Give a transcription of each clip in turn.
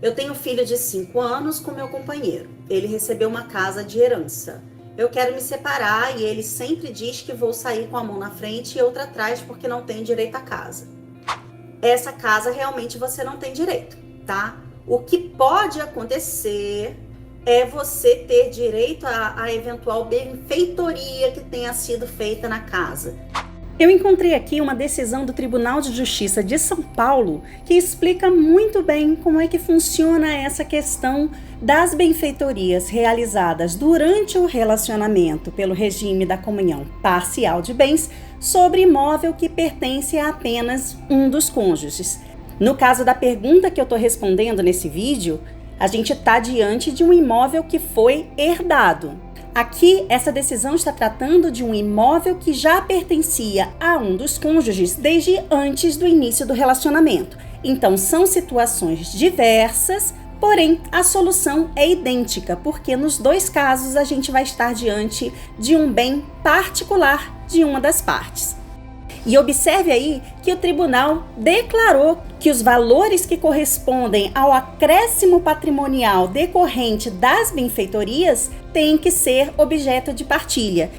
Eu tenho filho de 5 anos com meu companheiro. Ele recebeu uma casa de herança. Eu quero me separar e ele sempre diz que vou sair com a mão na frente e outra atrás porque não tenho direito à casa. Essa casa realmente você não tem direito, tá? O que pode acontecer é você ter direito a eventual benfeitoria que tenha sido feita na casa. Eu encontrei aqui uma decisão do Tribunal de Justiça de São Paulo que explica muito bem como é que funciona essa questão das benfeitorias realizadas durante o relacionamento pelo regime da comunhão parcial de bens sobre imóvel que pertence a apenas um dos cônjuges. No caso da pergunta que eu estou respondendo nesse vídeo, a gente está diante de um imóvel que foi herdado. Aqui, essa decisão está tratando de um imóvel que já pertencia a um dos cônjuges desde antes do início do relacionamento. Então, são situações diversas, porém, a solução é idêntica, porque nos dois casos a gente vai estar diante de um bem particular de uma das partes. E observe aí que o tribunal declarou que os valores que correspondem ao acréscimo patrimonial decorrente das benfeitorias têm que ser objeto de partilha.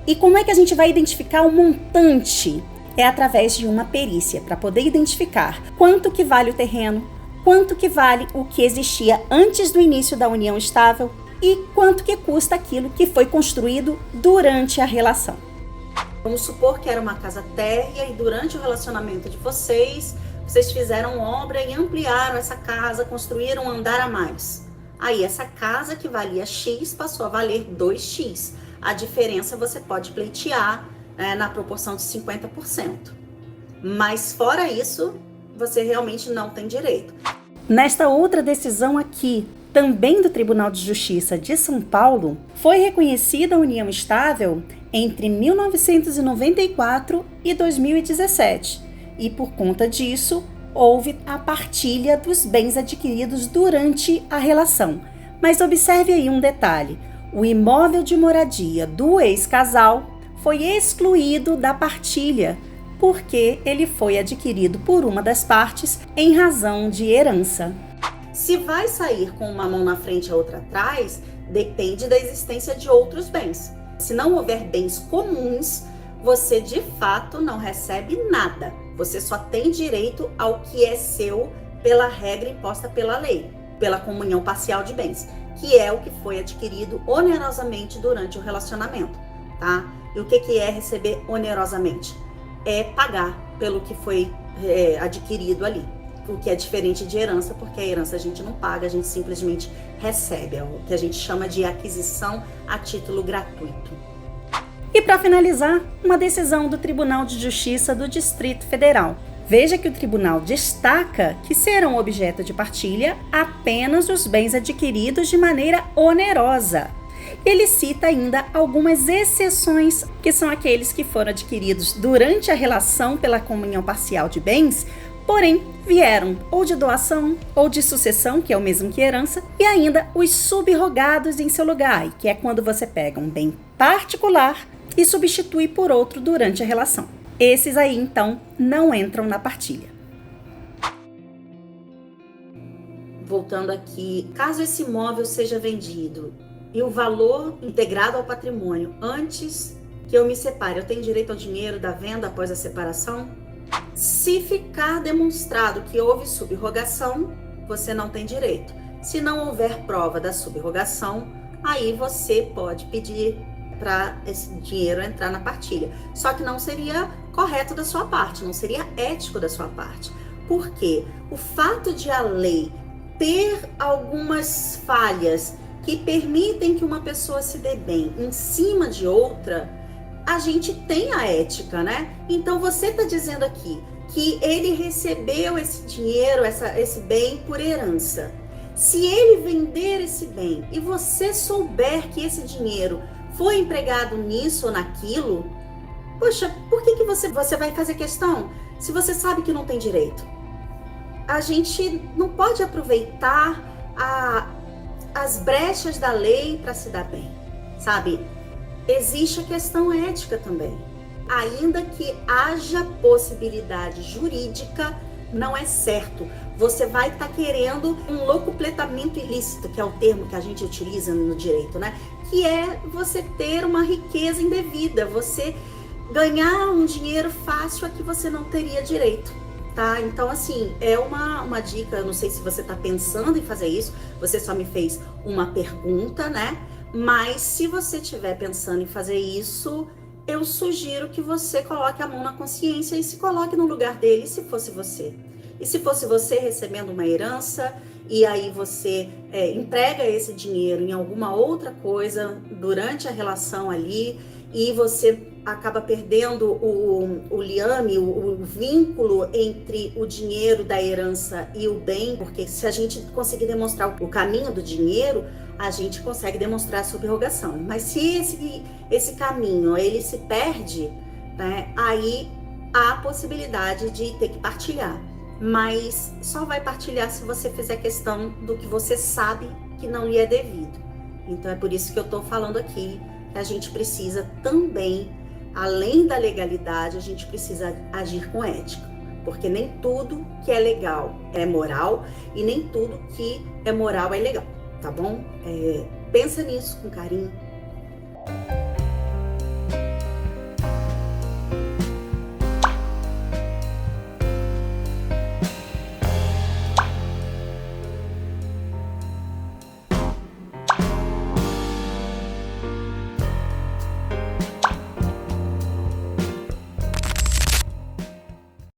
E como é que a gente vai identificar o montante? É através de uma perícia, para poder identificar quanto que vale o terreno, quanto que vale o que existia antes do início da união estável e quanto que custa aquilo que foi construído durante a relação. Vamos supor que era uma casa térrea e durante o relacionamento de vocês fizeram obra e ampliaram essa casa, construíram um andar a mais. Aí essa casa que valia X passou a valer 2X. A diferença você pode pleitear na proporção de 50%. Mas fora isso, você realmente não tem direito. Nesta outra decisão aqui, também do Tribunal de Justiça de São Paulo, foi reconhecida a união estável entre 1994 e 2017, e por conta disso, houve a partilha dos bens adquiridos durante a relação. Mas observe aí um detalhe: o imóvel de moradia do ex-casal foi excluído da partilha, porque ele foi adquirido por uma das partes em razão de herança. Se vai sair com uma mão na frente e a outra atrás, depende da existência de outros bens. Se não houver bens comuns, você de fato não recebe nada. Você só tem direito ao que é seu pela regra imposta pela lei, pela comunhão parcial de bens, que é o que foi adquirido onerosamente durante o relacionamento, tá? E o que é receber onerosamente? É pagar pelo que foi adquirido ali. O que é diferente de herança, porque a herança a gente não paga, a gente simplesmente recebe. É o que a gente chama de aquisição a título gratuito. E para finalizar, uma decisão do Tribunal de Justiça do Distrito Federal. Veja que o tribunal destaca que serão objeto de partilha apenas os bens adquiridos de maneira onerosa. Ele cita ainda algumas exceções, que são aqueles que foram adquiridos durante a relação pela comunhão parcial de bens, porém vieram ou de doação ou de sucessão, que é o mesmo que herança, e ainda os subrogados em seu lugar, que é quando você pega um bem particular e substitui por outro durante a relação. Esses aí, então, não entram na partilha. Voltando aqui, caso esse imóvel seja vendido e o valor integrado ao patrimônio antes que eu me separe, eu tenho direito ao dinheiro da venda após a separação? Se ficar demonstrado que houve subrogação, você não tem direito. Se não houver prova da subrogação, aí você pode pedir para esse dinheiro entrar na partilha. Só que não seria correto da sua parte, não seria ético da sua parte. Porque o fato de a lei ter algumas falhas que permitem que uma pessoa se dê bem em cima de outra, a gente tem a ética, né? Então você está dizendo aqui que ele recebeu esse dinheiro, esse bem por herança. Se ele vender esse bem e você souber que esse dinheiro foi empregado nisso ou naquilo, poxa, por que você vai fazer questão se você sabe que não tem direito? A gente não pode aproveitar as brechas da lei para se dar bem, sabe? Existe a questão ética também. Ainda que haja possibilidade jurídica, não é certo. Você vai estar querendo um locupletamento ilícito, que é o termo que a gente utiliza no direito, né? Que é você ter uma riqueza indevida, você ganhar um dinheiro fácil a que você não teria direito, tá? Então, assim, é uma dica, eu não sei se você tá pensando em fazer isso, você só me fez uma pergunta, né? Mas se você estiver pensando em fazer isso, eu sugiro que você coloque a mão na consciência e se coloque no lugar dele, se fosse você. E se fosse você recebendo uma herança, e aí você entrega esse dinheiro em alguma outra coisa durante a relação ali, e você acaba perdendo o liame, o vínculo entre o dinheiro da herança e o bem, porque se a gente conseguir demonstrar o caminho do dinheiro, a gente consegue demonstrar a subrogação. Mas se esse caminho ele se perde, né, aí há a possibilidade de ter que partilhar. Mas só vai partilhar se você fizer questão do que você sabe que não lhe é devido. Então é por isso que eu estou falando aqui que a gente precisa também, além da legalidade, a gente precisa agir com ética. Porque nem tudo que é legal é moral e nem tudo que é moral é legal, tá bom? Pensa nisso com carinho,